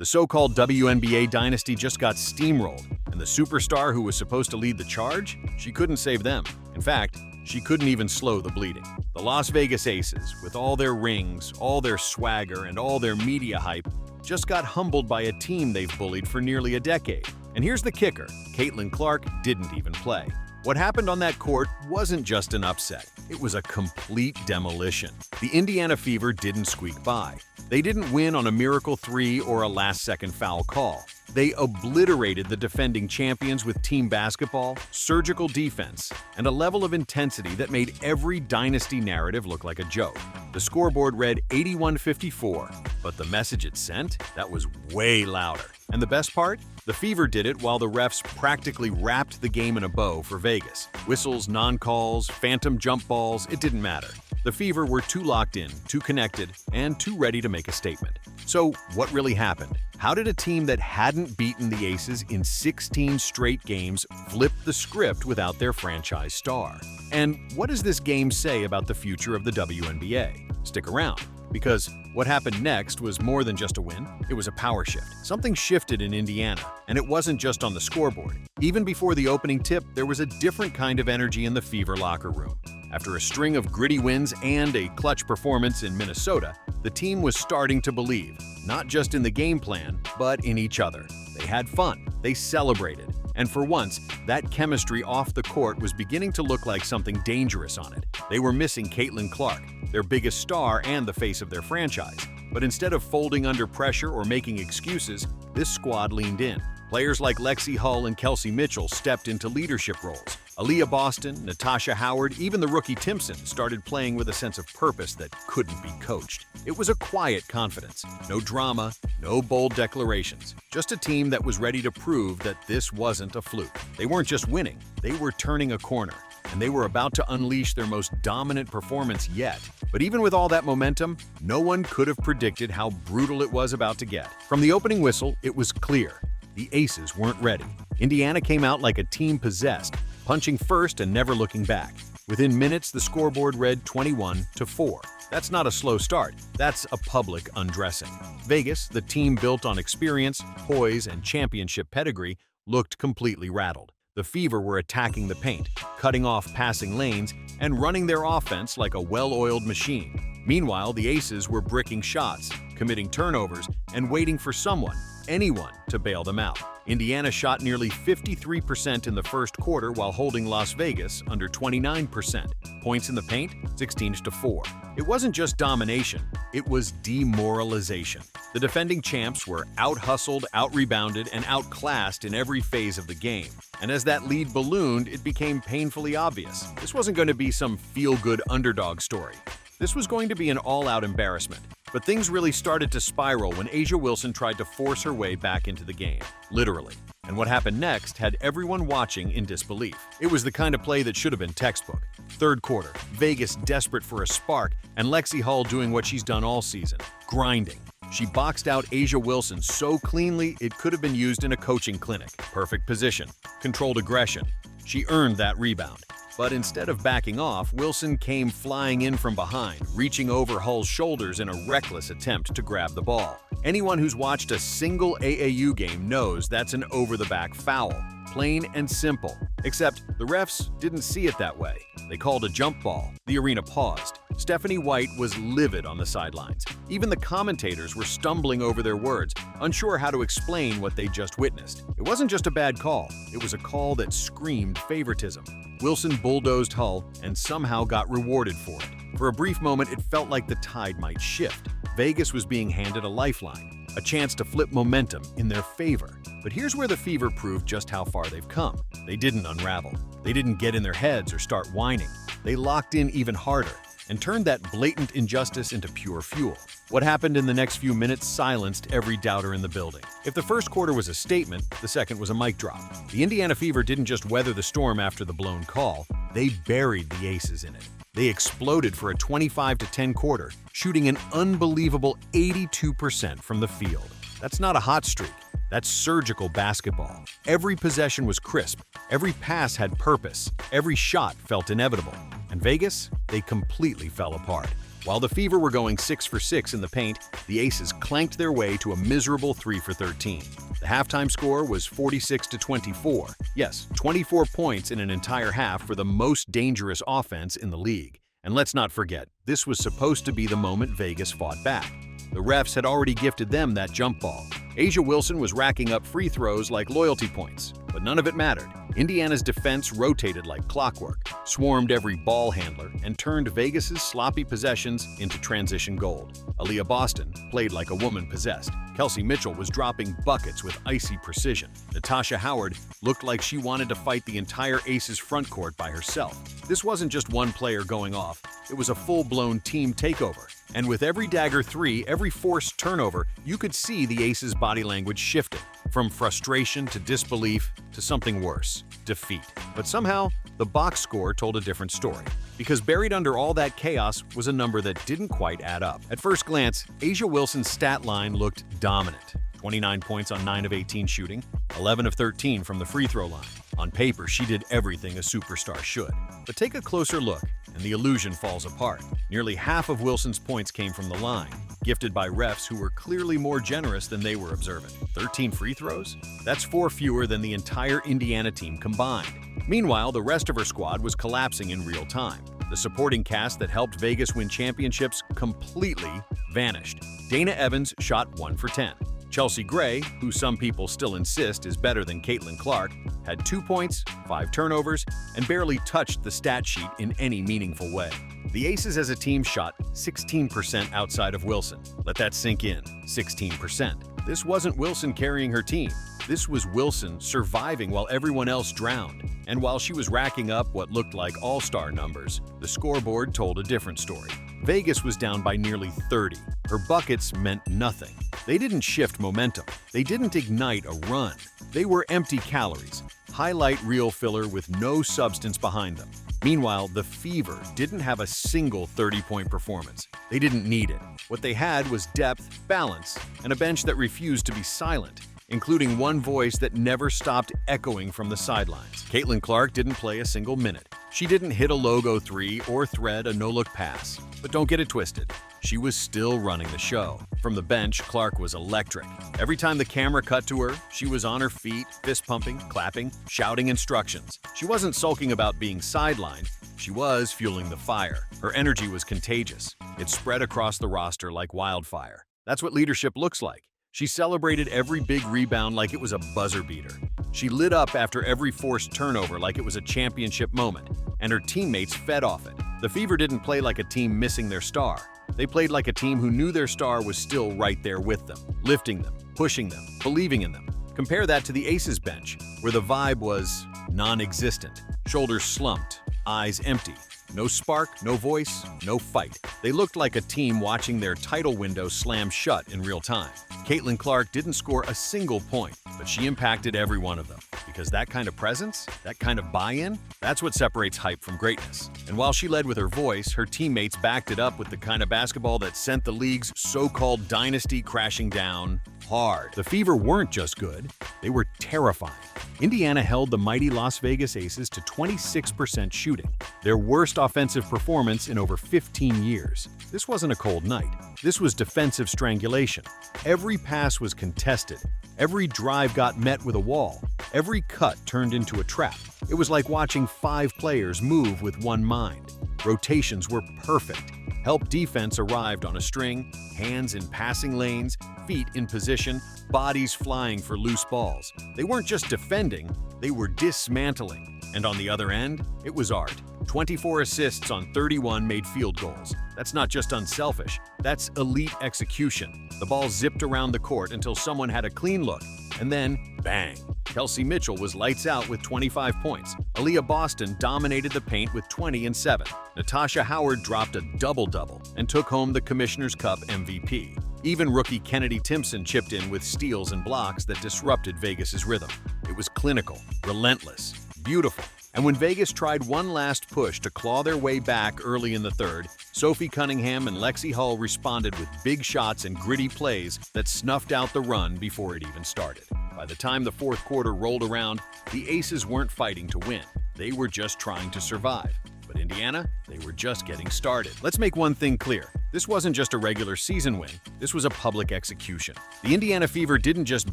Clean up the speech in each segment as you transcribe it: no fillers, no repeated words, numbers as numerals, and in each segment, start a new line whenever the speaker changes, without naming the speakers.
The so-called WNBA dynasty just got steamrolled, and the superstar who was supposed to lead the charge, she couldn't save them. In fact, she couldn't even slow the bleeding. The Las Vegas Aces, with all their rings, all their swagger, and all their media hype, just got humbled by a team they've bullied for nearly a decade. And here's the kicker, Caitlin Clark didn't even play. What happened on that court wasn't just an upset, it was a complete demolition. The Indiana Fever didn't squeak by. They didn't win on a miracle three or a last-second foul call. They obliterated the defending champions with team basketball, surgical defense, and a level of intensity that made every dynasty narrative look like a joke. The scoreboard read 81-54, but the message it sent, that was way louder. And the best part? The Fever did it while the refs practically wrapped the game in a bow for Vegas. Whistles, non-calls, phantom jump balls, it didn't matter. The Fever were too locked in, too connected, and too ready to make a statement. So what really happened? How did a team that hadn't beaten the Aces in 16 straight games flip the script without their franchise star? And what does this game say about the future of the WNBA? Stick around, because what happened next was more than just a win, it was a power shift. Something shifted in Indiana, and it wasn't just on the scoreboard. Even before the opening tip, there was a different kind of energy in the Fever locker room. After a string of gritty wins and a clutch performance in Minnesota, the team was starting to believe, not just in the game plan, but in each other. They had fun, they celebrated, and for once, that chemistry off the court was beginning to look like something dangerous on it. They were missing Caitlin Clark, their biggest star and the face of their franchise. But instead of folding under pressure or making excuses, this squad leaned in. Players like Lexie Hull and Kelsey Mitchell stepped into leadership roles. Aaliyah Boston, Natasha Howard, even the rookie Timpson started playing with a sense of purpose that couldn't be coached. It was a quiet confidence. No drama, no bold declarations. Just a team that was ready to prove that this wasn't a fluke. They weren't just winning, they were turning a corner. And they were about to unleash their most dominant performance yet. But even with all that momentum, no one could have predicted how brutal it was about to get. From the opening whistle, it was clear. The Aces weren't ready. Indiana came out like a team possessed, punching first and never looking back. Within minutes, the scoreboard read 21-4. That's not a slow start, that's a public undressing. Vegas, the team built on experience, poise, and championship pedigree, looked completely rattled. The Fever were attacking the paint, cutting off passing lanes, and running their offense like a well-oiled machine. Meanwhile, the Aces were bricking shots, committing turnovers, and waiting for someone, anyone, to bail them out. Indiana shot nearly 53% in the first quarter while holding Las Vegas under 29%. Points in the paint, 16-4. It wasn't just domination, it was demoralization. The defending champs were out-hustled, out-rebounded, and outclassed in every phase of the game. And as that lead ballooned, it became painfully obvious. This wasn't going to be some feel-good underdog story. This was going to be an all-out embarrassment. But things really started to spiral when A'ja Wilson tried to force her way back into the game, literally. And what happened next had everyone watching in disbelief. It was the kind of play that should have been textbook. Third quarter, Vegas desperate for a spark, and Lexie Hull doing what she's done all season, grinding. She boxed out A'ja Wilson so cleanly it could have been used in a coaching clinic. Perfect position, controlled aggression. She earned that rebound. But instead of backing off, Wilson came flying in from behind, reaching over Hull's shoulders in a reckless attempt to grab the ball. Anyone who's watched a single AAU game knows that's an over-the-back foul. Plain and simple. Except the refs didn't see it that way. They called a jump ball. The arena paused. Stephanie White was livid on the sidelines. Even the commentators were stumbling over their words, unsure how to explain what they just witnessed. It wasn't just a bad call. It was a call that screamed favoritism. Wilson bulldozed Hull and somehow got rewarded for it. For a brief moment, it felt like the tide might shift. Vegas was being handed a lifeline, a chance to flip momentum in their favor. But here's where the Fever proved just how far they've come. They didn't unravel. They didn't get in their heads or start whining. They locked in even harder and turned that blatant injustice into pure fuel. What happened in the next few minutes silenced every doubter in the building. If the first quarter was a statement, the second was a mic drop. The Indiana Fever didn't just weather the storm after the blown call, they buried the Aces in it. They exploded for a 25-10 quarter, shooting an unbelievable 82% from the field. That's not a hot streak. That's surgical basketball. Every possession was crisp, every pass had purpose, every shot felt inevitable. And Vegas, they completely fell apart. While the Fever were going 6 for 6 in the paint, the Aces clanked their way to a miserable 3 for 13. The halftime score was 46-24. Yes, 24 points in an entire half for the most dangerous offense in the league. And let's not forget, this was supposed to be the moment Vegas fought back. The refs had already gifted them that jump ball. A'ja Wilson was racking up free throws like loyalty points, but none of it mattered. Indiana's defense rotated like clockwork, swarmed every ball handler, and turned Vegas's sloppy possessions into transition gold. Aaliyah Boston played like a woman possessed. Kelsey Mitchell was dropping buckets with icy precision. Natasha Howard looked like she wanted to fight the entire Aces front court by herself. This wasn't just one player going off, it was a full-blown team takeover. And with every dagger three, every forced turnover, you could see the Aces' body language shifting, from frustration to disbelief to something worse, defeat. But somehow, the box score told a different story, because buried under all that chaos was a number that didn't quite add up. At first glance, A'ja Wilson's stat line looked dominant. 29 points on 9 of 18 shooting, 11 of 13 from the free throw line. On paper, she did everything a superstar should. But take a closer look, and the illusion falls apart. Nearly half of Wilson's points came from the line, gifted by refs who were clearly more generous than they were observant. 13 free throws? That's 4 fewer than the entire Indiana team combined. Meanwhile, the rest of her squad was collapsing in real time. The supporting cast that helped Vegas win championships completely vanished. Dana Evans shot 1 for 10. Chelsea Gray, who some people still insist is better than Caitlin Clark, had 2 points, 5 turnovers, and barely touched the stat sheet in any meaningful way. The Aces as a team shot 16% outside of Wilson. Let that sink in, 16%. This wasn't Wilson carrying her team. This was Wilson surviving while everyone else drowned. And while she was racking up what looked like all-star numbers, the scoreboard told a different story. Vegas was down by nearly 30. Her buckets meant nothing. They didn't shift momentum. They didn't ignite a run. They were empty calories, highlight reel filler with no substance behind them. Meanwhile, the Fever didn't have a single 30-point performance. They didn't need it. What they had was depth, balance, and a bench that refused to be silent, including one voice that never stopped echoing from the sidelines. Caitlin Clark didn't play a single minute. She didn't hit a logo three or thread a no-look pass. But don't get it twisted. She was still running the show. From the bench, Clark was electric. Every time the camera cut to her, she was on her feet, fist-pumping, clapping, shouting instructions. She wasn't sulking about being sidelined. She was fueling the fire. Her energy was contagious. It spread across the roster like wildfire. That's what leadership looks like. She celebrated every big rebound like it was a buzzer beater. She lit up after every forced turnover like it was a championship moment, and her teammates fed off it. The Fever didn't play like a team missing their star. They played like a team who knew their star was still right there with them, lifting them, pushing them, believing in them. Compare that to the Aces bench, where the vibe was non-existent. Shoulders slumped, eyes empty. No spark, no voice, no fight. They looked like a team watching their title window slam shut in real time. Caitlin Clark didn't score a single point, but she impacted every one of them. Because that kind of presence, that kind of buy-in, that's what separates hype from greatness. And while she led with her voice, her teammates backed it up with the kind of basketball that sent the league's so-called dynasty crashing down hard. The Fever weren't just good, they were terrifying. Indiana held the mighty Las Vegas Aces to 26% shooting, their worst offensive performance in over 15 years. This wasn't a cold night. This was defensive strangulation. Every pass was contested. Every drive got met with a wall. Every cut turned into a trap. It was like watching 5 players move with one mind. Rotations were perfect. Help defense arrived on a string, hands in passing lanes, feet in position, bodies flying for loose balls. They weren't just defending, they were dismantling. And on the other end, it was art. 24 assists on 31 made field goals. That's not just unselfish, that's elite execution. The ball zipped around the court until someone had a clean look, and then, bang! Kelsey Mitchell was lights out with 25 points. Aaliyah Boston dominated the paint with 20 and 7. Natasha Howard dropped a double-double and took home the Commissioner's Cup MVP. Even rookie Kennedy Timpson chipped in with steals and blocks that disrupted Vegas's rhythm. It was clinical, relentless, beautiful. And when Vegas tried one last push to claw their way back early in the third, Sophie Cunningham and Lexie Hull responded with big shots and gritty plays that snuffed out the run before it even started. By the time the fourth quarter rolled around, the Aces weren't fighting to win. They were just trying to survive. But Indiana, they were just getting started. Let's make one thing clear. This wasn't just a regular season win, this was a public execution. The Indiana Fever didn't just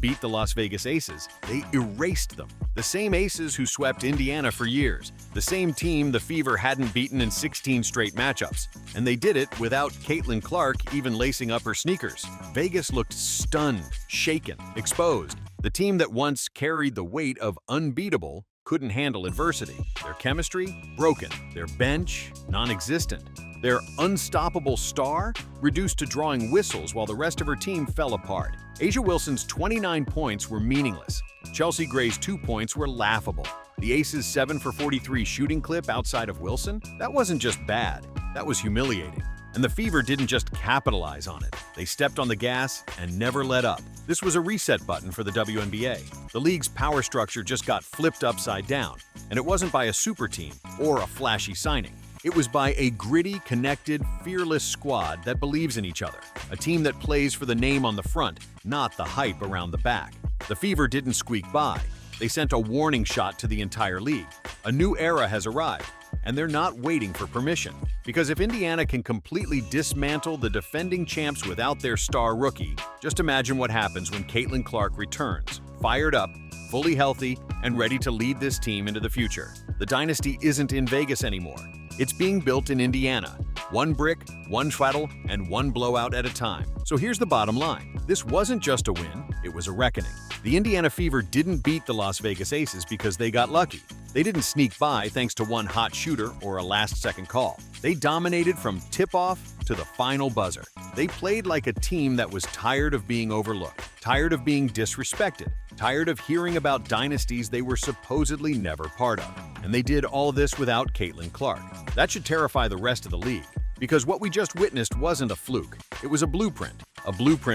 beat the Las Vegas Aces, they erased them. The same Aces who swept Indiana for years. The same team the Fever hadn't beaten in 16 straight matchups. And they did it without Caitlin Clark even lacing up her sneakers. Vegas looked stunned, shaken, exposed. The team that once carried the weight of unbeatable couldn't handle adversity. Their chemistry, broken. Their bench, non-existent. Their unstoppable star, reduced to drawing whistles while the rest of her team fell apart. A'ja Wilson's 29 points were meaningless. Chelsea Gray's 2 points were laughable. The Aces' 7 for 43 shooting clip outside of Wilson? That wasn't just bad, that was humiliating. And the Fever didn't just capitalize on it. They stepped on the gas and never let up. This was a reset button for the WNBA. The league's power structure just got flipped upside down. And it wasn't by a super team or a flashy signing. It was by a gritty, connected, fearless squad that believes in each other. A team that plays for the name on the front, not the hype around the back. The Fever didn't squeak by. They sent a warning shot to the entire league. A new era has arrived. And they're not waiting for permission. Because if Indiana can completely dismantle the defending champs without their star rookie, just imagine what happens when Caitlin Clark returns, fired up, fully healthy, and ready to lead this team into the future. The dynasty isn't in Vegas anymore. It's being built in Indiana. One brick, one shuttle, and one blowout at a time. So here's the bottom line. This wasn't just a win, it was a reckoning. The Indiana Fever didn't beat the Las Vegas Aces because they got lucky. They didn't sneak by thanks to one hot shooter or a last-second call. They dominated from tip-off to the final buzzer. They played like a team that was tired of being overlooked, tired of being disrespected, tired of hearing about dynasties they were supposedly never part of. And they did all this without Caitlin Clark. That should terrify the rest of the league. Because what we just witnessed wasn't a fluke. It was a blueprint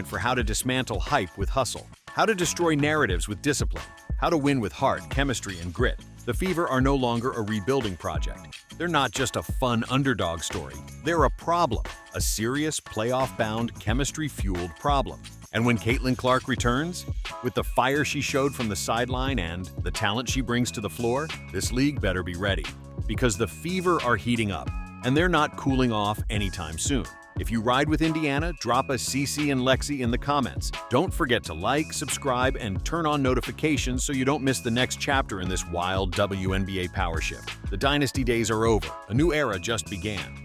for how to dismantle hype with hustle, how to destroy narratives with discipline, how to win with heart, chemistry, and grit. The Fever are no longer a rebuilding project. They're not just a fun underdog story. They're a problem, a serious, playoff-bound, chemistry-fueled problem. And when Caitlin Clark returns, with the fire she showed from the sideline and the talent she brings to the floor, this league better be ready. Because the Fever are heating up, and they're not cooling off anytime soon. If you ride with Indiana, drop a CC and Lexie in the comments. Don't forget to like, subscribe, and turn on notifications so you don't miss the next chapter in this wild WNBA power shift. The dynasty days are over. A new era just began.